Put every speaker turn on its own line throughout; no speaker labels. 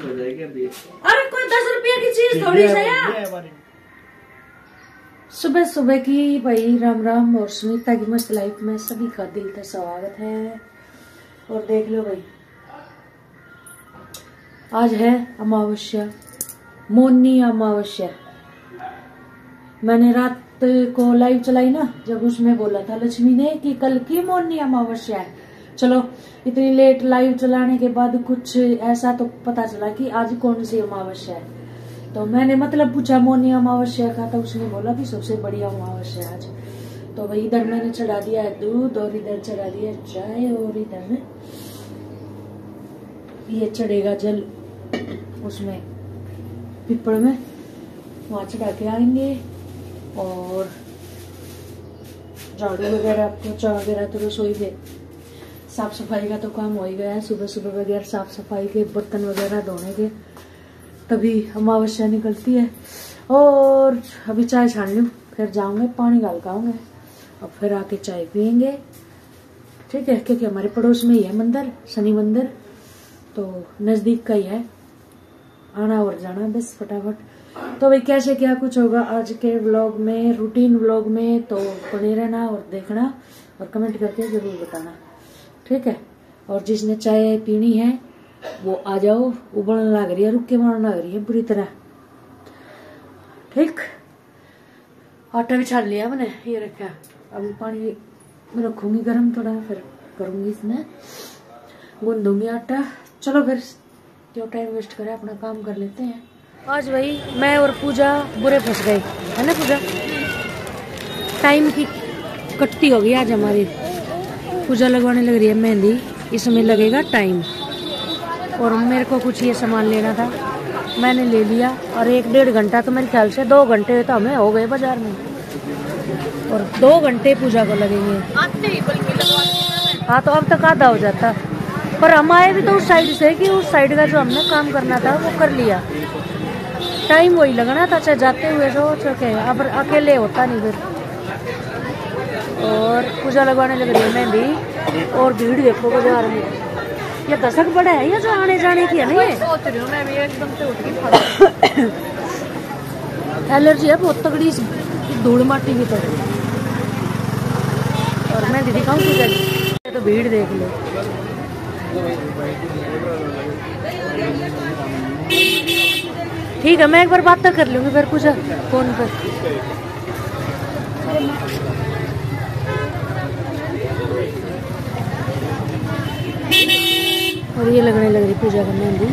हो जाएगी अभी।
अरे कोई 10 रुपये की चीज थोड़ी सा यार। सुबह सुबह की भाई राम राम और सुनीता की मस्त लाइफ में सभी का दिल से स्वागत है। और देख लो भाई, आज है अमावस्या, मौनी अमावस्या। मैंने रात को लाइव चलाई ना, जब उसमें बोला था लक्ष्मी ने कि कल की मौनी अमावस्या है। चलो इतनी लेट लाइव चलाने के बाद कुछ ऐसा तो पता चला कि आज कौन सी अमावस्या है। तो मैंने मतलब पूछा मौनी अमावस्या का, तो उसने बोला कि सबसे बढ़िया अमावस्या आज। तो भाई इधर मैंने चढ़ा दिया है दूध, और इधर चढ़ा दिया चाय, और इधर ये चढ़ेगा जल उसमें पिपड़ में, वहां चढ़ा के आएंगे। और झाड़ू वगैरह पोछा वगैरह तो रसोई में साफ सफाई का तो काम हो ही गया है। सुबह सुबह वगैरह साफ सफाई के बर्तन वगैरह धोने के, तभी अमावस्या निकलती है। और अभी चाय छान लूं, फिर जाऊंगे पानी डाल के आऊंगे, और फिर आके चाय पियेंगे, ठीक है। क्योंकि हमारे पड़ोस में ही है मंदिर, शनि मंदिर, तो नजदीक का ही है, आना और जाना बस फटाफट। तो भाई कैसे क्या कुछ होगा आज के व्लॉग में, रूटीन व्लॉग में, तो बने रहना और देखना और कमेंट करके जरूर बताना, ठीक है। और जिसने चाय पीनी है वो आ जाओ, उबलने लग रही है, रुक के मारने लग रही है बुरी तरह, ठीक। आटा भी छान लिया मैंने, ये रखा। अभी पानी में रखूंगी गर्म थोड़ा, फिर करूंगी इसमें, गूंदूंगी आटा। चलो फिर क्यों टाइम वेस्ट करें, अपना काम कर लेते हैं। आज भाई मैं और पूजा बुरे फंस गए, है ना पूजा। टाइम की कटती होगी आज हमारी। पूजा लगवाने लग रही है मेहंदी, इसमें लगेगा टाइम। और मेरे को कुछ ये सामान लेना था, मैंने ले लिया। और 1-1.5 घंटा तो मेरे ख्याल से 2 घंटे तो हमें हो गए बाजार में, और 2 घंटे पूजा को लगेंगे। हाँ तो अब तक आधा हो जाता, पर हम आए भी तो उस साइड से कि उस साइड का जो हमने काम करना था वो कर लिया। टाइम वही लगना था, चाहे जाते हुए सोच के, अब अकेले होता नहीं फिर। और पूजा लगवाने लग रही है मेहंदी, और भीड़ देखो बाजार में। ये दशक बड़ा है ये जो आने जाने की है ना, ये सोच रही हूँ मैं भी एकदम से उठ के। एलर्जी है बहुत तगड़ी धूल माटी की तरह। और मेहंदी दिखाऊं पूजा की, तो भीड़ देख लो। ठीक है, मैं एक बार बात तो कर लूंगी फिर पूजा फोन पर। और ये लगने लग रही पूजा का मेहंदी।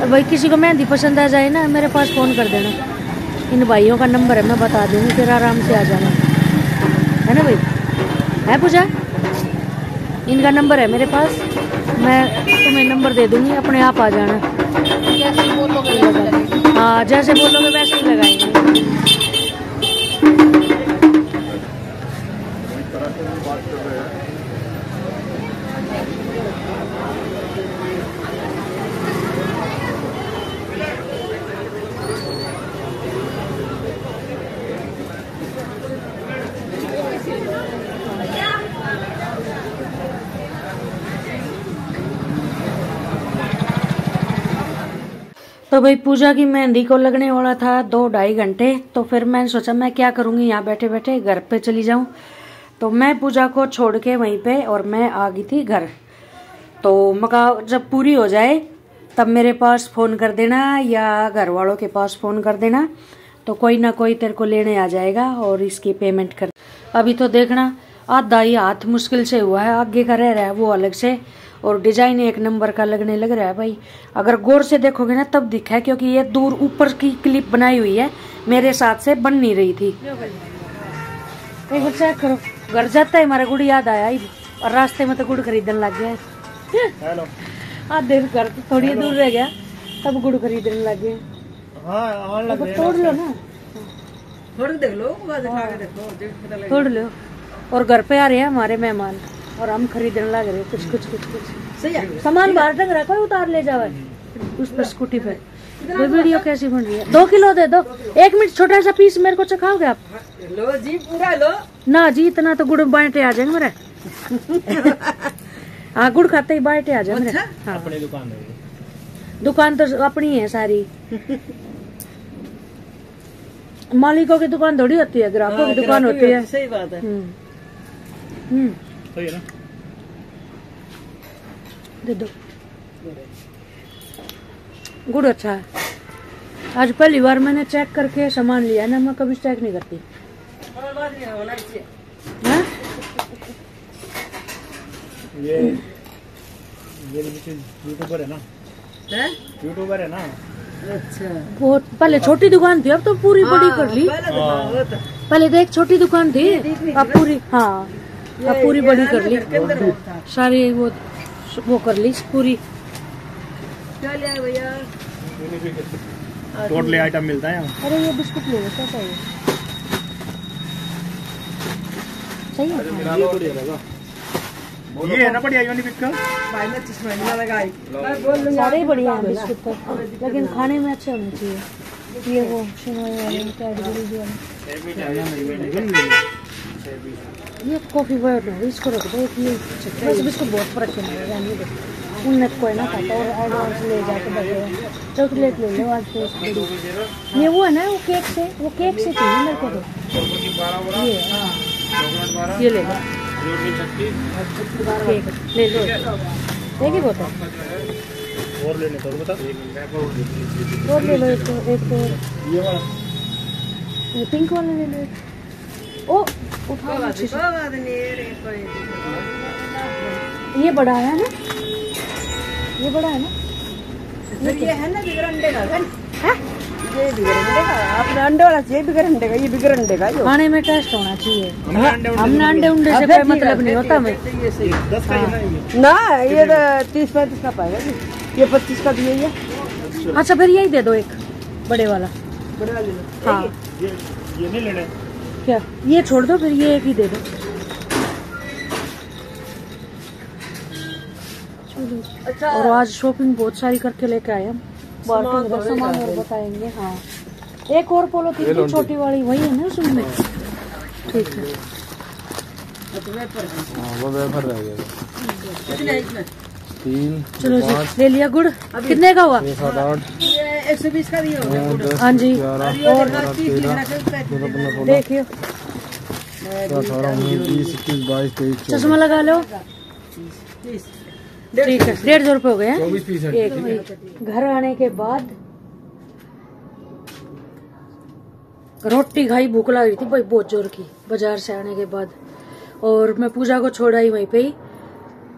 भाई किसी को मेहंदी पसंद आ जाए ना, मेरे पास फोन कर देना। इन भाइयों का नंबर है, मैं बता दूंगी, फिर आराम से आ जाना, है ना भाई। है पूजा, इनका नंबर है मेरे पास, मैं तुम्हें नंबर दे दूंगी, अपने आप आ जाना। जैसे बोलोगे, हाँ जैसे बोलोगे वैसे ही लगाएंगे। तो भाई पूजा की मेहंदी को लगने वाला था 2-2.5 घंटे। तो फिर मैंने सोचा मैं क्या करूंगी, यहाँ बैठे बैठे घर पे चली जाऊं। तो मैं पूजा को छोड़ के वहीं पे, और मैं आ गई थी घर। तो मका जब पूरी हो जाए तब मेरे पास फोन कर देना, या घर वालों के पास फोन कर देना, तो कोई ना कोई तेरे को लेने आ जाएगा और इसकी पेमेंट कर। अभी तो देखना आधा ही हाथ मुश्किल से हुआ है, आगे का रह रहा है वो अलग से। और डिजाइन एक नंबर का लगने लग रहा है भाई। अगर गौर से देखोगे ना तब दिखा है, क्योंकि ये दूर ऊपर की क्लिप बनाई हुई है, मेरे साथ से बन नहीं रही थी। एक बार चेक करो, घर जाता है हमारा गुड़ याद आया ही, और रास्ते में तो गुड़ खरीदने लग गया। आधे घर थोड़ी दूर रह गया तब गुड़ खरीदने लग गए। तोड़ लो ना, देख लो, तोड़ लो। और घर पे आ रहे हैं हमारे मेहमान, और हम खरीदने लग रहे कुछ कुछ कुछ कुछ। सही है, सामान बाहर तक रखा, उतार ले जावे उस पर स्कूटी पे। वीडियो कैसी बन रही है? 2 किलो दे दो। 1 मिनट छोटा सा पीस मेरे को चखाओगे आप?
लो जी पूरा लो
ना जी इतना तो गुड़ बांटे आ जाएंगे मेरे। हाँ गुड़ खाते ही बांटे आ जाएंगे।
अच्छा?
हाँ
अपनी दुकान है।
दुकान तो अपनी है सारी। मालिकों की दुकान थोड़ी होती है, ग्राहकों की दुकान होती है।
सही बात है।
सही है ना?
दे दो। गुड़ अच्छा है। आज पहली बार मैंने चेक करके सामान लिया है ना, मैं कभी चेक नहीं करती। हाँ?
ये यूट्यूबर है ना? यूट्यूबर है ना?
अच्छा
बहुत पहले छोटी दुकान थी, अब तो पूरी बड़ी कर ली। पहले तो एक छोटी दुकान थी, अब पूरी, हाँ अब पूरी बड़ी कर ली। सारी वो कर ली पूरी।
क्या लिया भैया?
टोटली आइटम मिलता है यहाँ।
अरे ये बिस्कुट ले लो, कैसा है? सही है।
ये है ना बढ़िया यूनिबिक का?
सारे ही बढ़िया हैं बिस्कुट तो, लेकिन खाने में अच्छे होने चाहिए। ये वो शिनोए वाले, कैडबरी वाले, ये कॉफी वर्ड हो, इसको रख दो। ये वैसे बिस्कुट बहुत फर्क है, उन्नत को है ना खाता और एडवांस ले जाके बैठे। चॉकलेट ले लो आज तो। ये वो है ना, वो केक से चाहिए मेरे को तो। ये ले लो केक, ले लो एक ही बोतल
और लेने को बता।
और ले लो एक तो
ये वाला,
ये पिंक वाला ले लो। ओ उठा लो। ये बड़ा है ना, ये बड़ा है ना,
ये है ना बिगर अंडे का है?
है?
ये बिगर अंडे का, आपने अंडे वाला चाहिए बिगर अंडे का, ये बिगर अंडे का।
खाने में टेस्ट होना चाहिए। हमने
अंडे
अंडे उंडे से कोई मतलब नहीं होता। मैं
10 का है ना ये?
ना ये 30-35 का पाएगा जी, ये 25 का दिए ये।
अच्छा फिर यही दे दो एक बड़े वाला।
बड़ा ले लो।
हाँ
ये नहीं लेने?
क्या ये छोड़ दो, फिर ये एक ही दे दो।
अच्छा
और आज शॉपिंग बहुत सारी करके लेके आए हम। सामान और बताएंगे। हाँ एक और पोलोथीन थी छोटी वाली, वही है ना उसमें? ठीक है।
वो वेफर रह गया।
कितने इसमें?
3
चलो जी ले लिया गुड़। कितने का हुआ?
7 8
ये 120 का दिया होगा गुड़।
हाँ जी।
11
और
15
देखिए
18 19 20 21 22 23
चश्मा लगा लो। ठीक है 150 रुपए हो गए हैं
24 पीस है।
एक। घर आने के बाद रोटी खाई, भूख लग रही थी भाई बहुत जोर की बाजार से आने के बाद। और मैं पूजा को छोड़ा ही वहीं पे ही,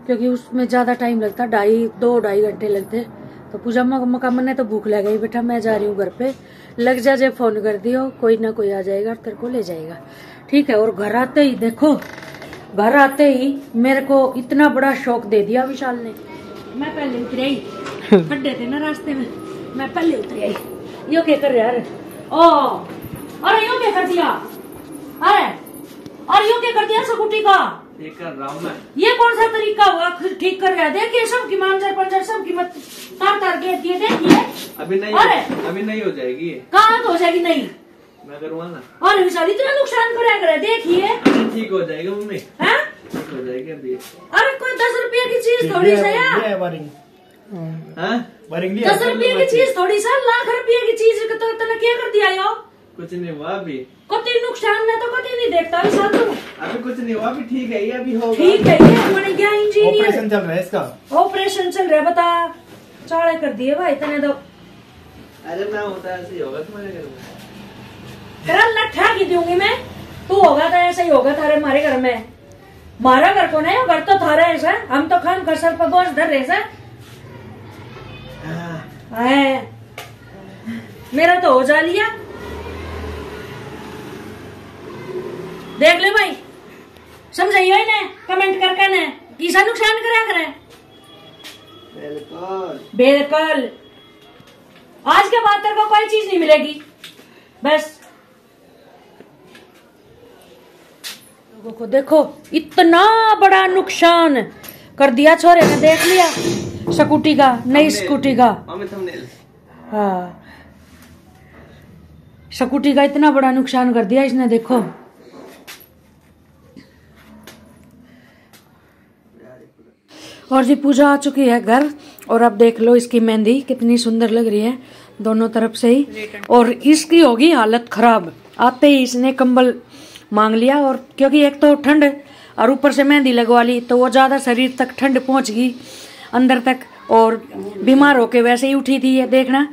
क्योंकि उसमें ज्यादा टाइम लगता, 2-2.5 घंटे लगते। तो पूजा मका मैंने तो भूख लग गई, बेटा मैं जा रही हूँ घर पे, लग जा जे फोन कर दियो, कोई ना कोई आ जाएगा तेरे को ले जाएगा। ठीक है। और घर आते ही देखो, घर आते ही मेरे को इतना बड़ा शौक दे दिया विशाल ने। मैं पहले उतरी आई, खड्डे थे ना रास्ते में, मैं पहले उतरी आई। यो क्या कर रहा है? ओ अरे यो क्या कर दिया? अरे यो क्या कर दिया स्कूटी का? ये कौन सा तरीका हुआ ठीक कर रहा है? देखिए सबकी मांजर पंजर सबकी मत तार के दिए। देखिए
अभी नहीं,
अरे
अभी नहीं हो जाएगी।
कहाँ हो जाएगी? नहीं
मैं करूँगा ना।
अरे विशाल इतना नुकसान करे, देखिए
ठीक हो जाएगा मम्मी,
है?
ठीक हो जाएगी अभी।
अरे कोई 10 रुपये की चीज थोड़ी सा यार,
वायरिंग
10 रुपये की चीज थोड़ी सा, लाख रुपये की चीज तो तूने क्या कर दिया यो?
कुछ नहीं हुआ अभी,
कति नुकसान में तो कति नहीं देखता विशाल तू।
अभी कुछ नहीं हुआ, अभी ठीक है ये, अभी होगा।
ठीक है ये बन गया इंजीनियर।
ऑपरेशन चल रहा है इसका,
ऑपरेशन चल रहा है। बता चाड़े कर दिए भाई इतने तो।
अरे ना होता ऐसे ही होगा तुम्हारे घर में।
तेरा लट्ठा की दूंगी मैं, तू होगा तो ऐसा ही होगा थारे हमारे घर में। मारा घर को नहीं, घर तो थारा ऐसा, हम तो खान कर सर पर बोझ धर रहे सर। मेरा तो हो जा लिया। देख ले भाई, समझाइयो इन्हें कमेंट करके ने किसा नुकसान करा करे। बिल्कुल आज के बाद तेरे को कोई चीज नहीं मिलेगी बस। लोगों को देखो इतना बड़ा नुकसान कर दिया छोरे ने, देख लिया स्कूटी का, नई स्कूटी का। हाँ, स्कूटी का इतना बड़ा नुकसान कर दिया इसने, देखो। और जी पूजा आ चुकी है घर, और अब देख लो इसकी मेहंदी कितनी सुंदर लग रही है दोनों तरफ से ही। और इसकी होगी हालत खराब, आते ही इसने कंबल मांग लिया, और क्योंकि एक तो ठंड और ऊपर से मेहंदी लगवा ली तो वो ज्यादा शरीर तक ठंड पहुंच गई अंदर तक, और बीमार होके वैसे ही उठी थी ये देखना,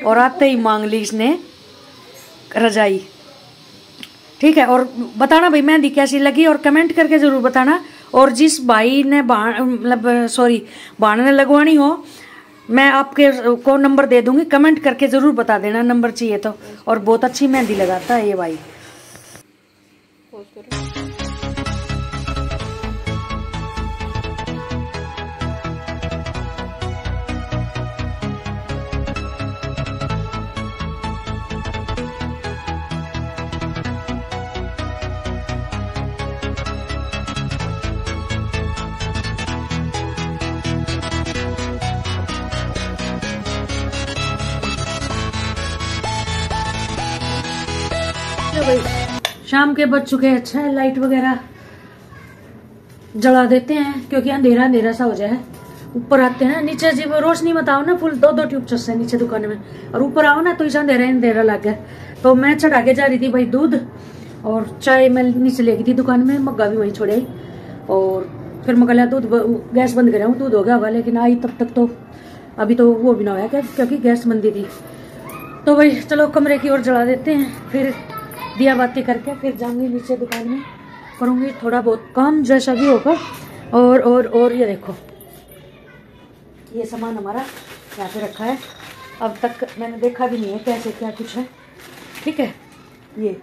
और आते ही मांग ली इसने रजाई। ठीक है, और बताना भाई मेहंदी कैसी लगी, और कमेंट करके जरूर बताना। और जिस भाई ने बाण ने लगवानी हो, मैं आपके को नंबर दे दूंगी, कमेंट करके जरूर बता देना नंबर चाहिए तो। और बहुत अच्छी मेहंदी लगाता है ये भाई। शाम के बज चुके, अच्छा है लाइट वगैरह जला देते हैं क्योंकि अंधेरा अंधेरा सा हो जाए। ऊपर आते हैं, नीचे जी वो रोशनी मत आओ ना, फुल 2-2 ट्यूब चलते हैं नीचे दुकान में, और ऊपर आओ ना तो इसे अंधेरा अंधेरा लग गया। तो मैं चढ़ा के जा रही थी भाई दूध, और चाय मैं नीचे ले गई थी दुकान में, मग्गा भी वहीं छोड़े, और फिर मैं कहला दूध गैस बंद कर दूध हो गया होगा, लेकिन आई तब तक तो अभी तो वो भी ना होया क्योंकि गैस बंदी थी। तो भाई चलो कमरे की ओर जला देते हैं, फिर दिया बाती करके फिर जाऊंगी नीचे दुकान में, करूंगी थोड़ा बहुत काम जैसा भी होगा। और ये देखो, ये सामान हमारा यहाँ पे रखा है, अब तक मैंने देखा भी नहीं है कैसे क्या कुछ है। ठीक है, ये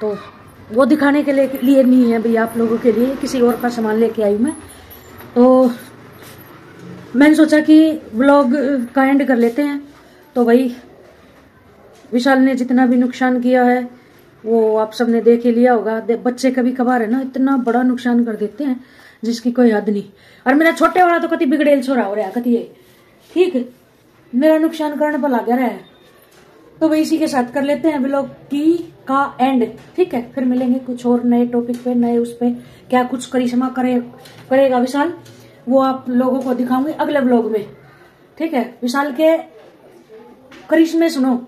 तो वो दिखाने के लिए नहीं है भैया, आप लोगों के लिए किसी और का सामान लेके आई मैं। तो मैंने सोचा कि व्लॉग का एंड कर लेते हैं। तो भाई विशाल ने जितना भी नुकसान किया है वो आप सबने देख ही लिया होगा। बच्चे कभी कभार है ना इतना बड़ा नुकसान कर देते हैं जिसकी कोई हद नहीं। और मेरा छोटे वाला तो कति बिगड़ेल छोरा हो रहा है, कति ठीक है, मेरा नुकसान करने पर लगा रहा है। तो वही इसी के साथ कर लेते हैं व्लॉग का एंड। ठीक है, फिर मिलेंगे कुछ और नए टॉपिक पे, नए उस पे क्या कुछ करिश्मा करेगा विशाल, वो आप लोगों को दिखाऊंगी अगले व्लॉग में। ठीक है, विशाल के करिश्मे सुनो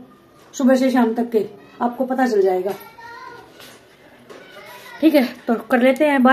सुबह से शाम तक के, आपको पता चल जाएगा। ठीक है, तो कर लेते हैं, बाय।